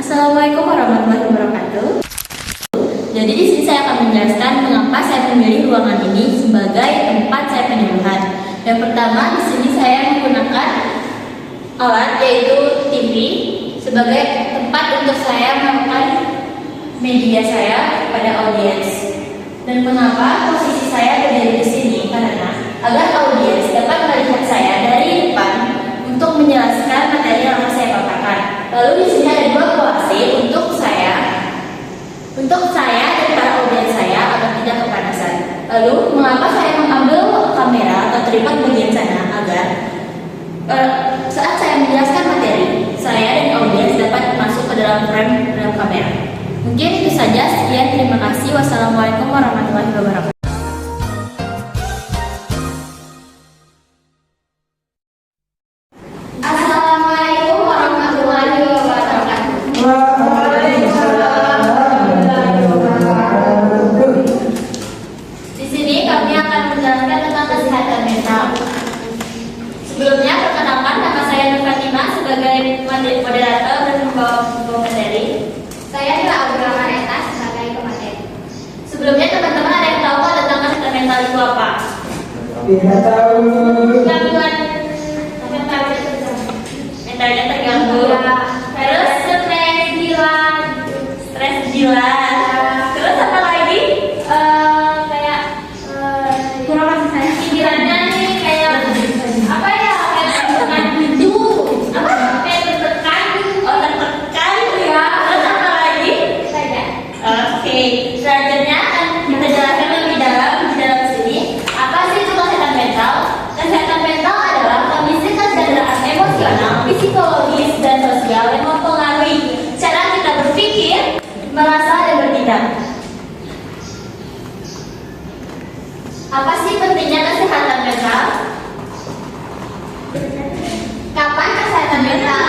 Assalamualaikum warahmatullahi wabarakatuh. Jadi di sini saya akan menjelaskan mengapa saya memilih ruangan ini sebagai tempat saya penyuluhan. Yang pertama, di sini saya menggunakan alat yaitu TV sebagai tempat untuk saya melakukan media saya kepada audiens. Dan mengapa posisi saya berdiri di sini? Karena agar audiens dapat melihat saya dari depan untuk menjelaskan materi yang akan saya paparkan. Lalu di sini ada dua kolase untuk saya dan para audiens saya agar tidak kepanasan. Lalu mengapa saya mengambil kamera atau tripod bagian sana agar saat saya menjelaskan materi, saya dan audiens dapat masuk ke dalam frame dalam kamera. Mungkin itu saja. Sekian, terima kasih. Wassalamualaikum warahmatullahi wabarakatuh. Assalamualaikum warahmatullahi wabarakatuh. Di sini kami akan menjelaskan tentang kesehatan mental. Sebelumnya, perkenalkan, nama saya Nur Fatimah sebagai moderator dan pembawa materi. Saya Nila Audra Maneta sebagai pemateri. Sebelumnya, teman-teman ada yang tahu tentang kesehatan mental itu apa? Tidak tahu. Gangguan mentalnya terganggu. Terus stres gila. Terus apa lagi? Kayak kurang kasih saya. Pikirannya nih kayak apa ya? Kayak tertekan gitu. Apa? Kayak tertekan. Oh, tertekan ya. Terus apa lagi? Saja. Oke. Selanjutnya akan kita jelaskan lebih dalam di dalam sini. Apa sih itu kesehatan mental? Kesehatan mental adalah kondisi kesadaran emosional, psikologis, dan sosial yang mempengaruhi cara kita berpikir, merasa, dan bertindak. Apa sih pentingnya kesehatan mental? Kapan kesehatan mental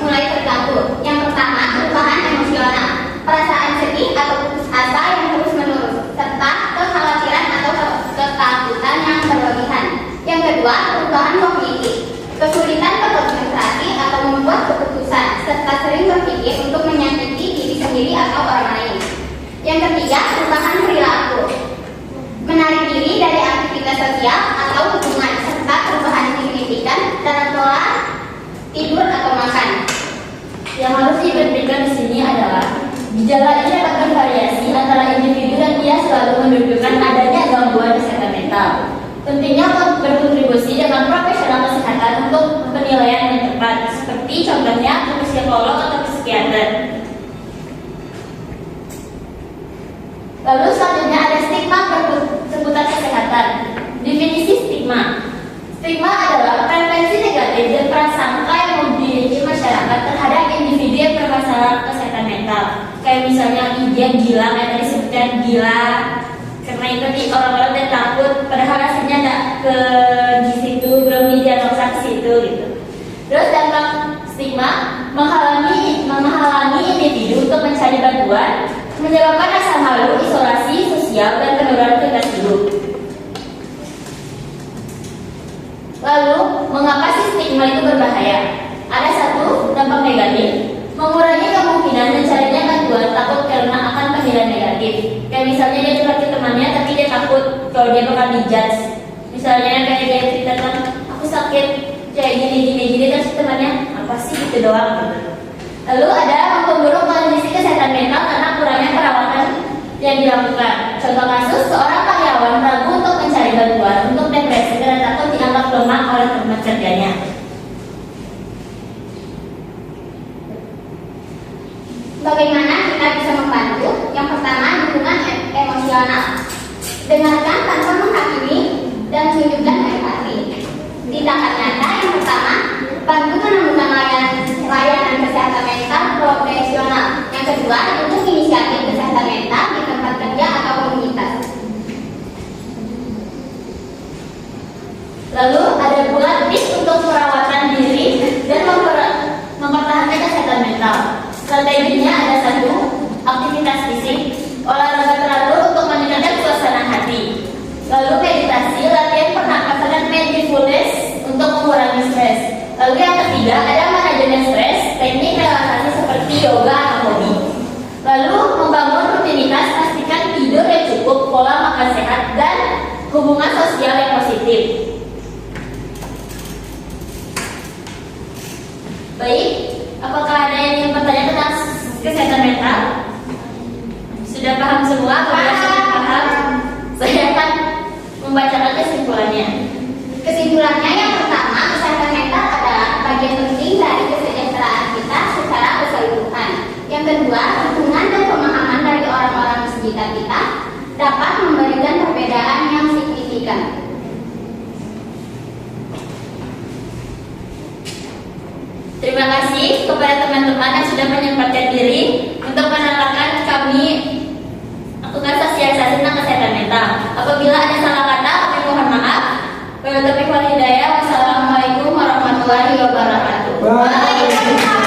mulai terganggu? Yang pertama, perubahan emosional, perasaan sedih atau putus asa yang terus-menerus, serta kekhawatiran atau ketakutan yang berlebihan. Yang kedua, perubahan kognitif, kesulitan berkonsentrasi atau membuat keputusan, serta sering berpikir untuk menyakiti diri sendiri atau orang lain. Yang ketiga, perubahan perilaku, menarik diri dari aktivitas sosial atau hubungan, serta perubahan signifikan dalam pola tidur atau makan. Yang harus diperhatikan di sini adalah gejala ini dapat bervariasi antara individu dan dia selalu menunjukkan adanya gangguan kesehatan mental. Pentingnya berkontribusi dengan profesional kesehatan untuk penilaian yang tepat, seperti contohnya ke psikolog atau psikiater. Lalu selanjutnya ada stigma seputar kesehatan. Definisi stigma. Stigma adalah preferensi negatif dan prasangka yang memiliki masyarakat terhadap individu yang bermasalah kesehatan mental. Kayak misalnya dia gila, kayak tadi sebutkan gila. Karena itu nih orang-orang yang takut, padahal aslinya nggak ke di situ, belum didiagnosa ke situ gitu. Terus dampak stigma menghalangi individu untuk mencari bantuan, menyebabkan rasa malu, isolasi sosial, dan penurunan kualitas hidup. Lalu, mengapa sih stigma itu berbahaya? Ada satu, dampak negatif, mengurangi kemungkinan mencarinya bantuan takut karena akan penilaian negatif. Kayak misalnya dia curhat ke temannya, tapi dia takut kalau dia bakal dijudge. Misalnya kayak dia cerita tentang aku sakit kayak gini, terus temannya apa sih gitu doang. Lalu ada memperburuk kondisi kesehatan mental karena kurangnya perawatan yang dilakukan. Contoh kasus, seorang karyawan ragu untuk mencari bantuan untuk depresi karena takut dianggap lemah oleh teman kerjanya. Bagaimana kita bisa membantu? Yang pertama, dukungan emosional. Dengarkan tanpa menghakimi dan tunjukkan empati. Tindakan nyata yang pertama, bantu menemukan layanan kesehatan mental profesional. Yang kedua, dukung inisiatif kesehatan mental di tempat kerja atau komunitas. Lalu ada pula tips untuk perawatan diri dan mempertahankan kesehatan mental. Strateginya ada satu, aktivitas fisik, olahraga teratur untuk meningkatkan suasana hati. Lalu meditasi, latihan pernapasan dan mindfulness untuk mengurangi stres. Lalu yang ketiga ada manajemen stres, teknik relaksasi seperti yoga atau hobi. Lalu membangun rutinitas, pastikan tidur yang cukup, pola makan sehat, dan hubungan sosial yang positif. Baik, apakah ada yang ingin bertanya tentang kesehatan mental? Sudah paham semua? Apabila sudah paham, saya akan membacakan kesimpulannya. Kesimpulannya yang pertama, kesehatan mental adalah bagian penting dari kesejahteraan kita secara keseluruhan. Yang kedua, dukungan dan pemahaman dari orang-orang di sekitar kita dapat memberikan perbedaan yang signifikan. Terima kasih kepada teman-teman yang sudah menyempatkan diri untuk menerangkan kami lakukan sosialisasi tentang kesehatan mental. Apabila ada salah kata, kami mohon maaf. Wabillahi taufiq wal hidayah. Wassalamualaikum warahmatullahi wabarakatuh. Waalaikumsalam.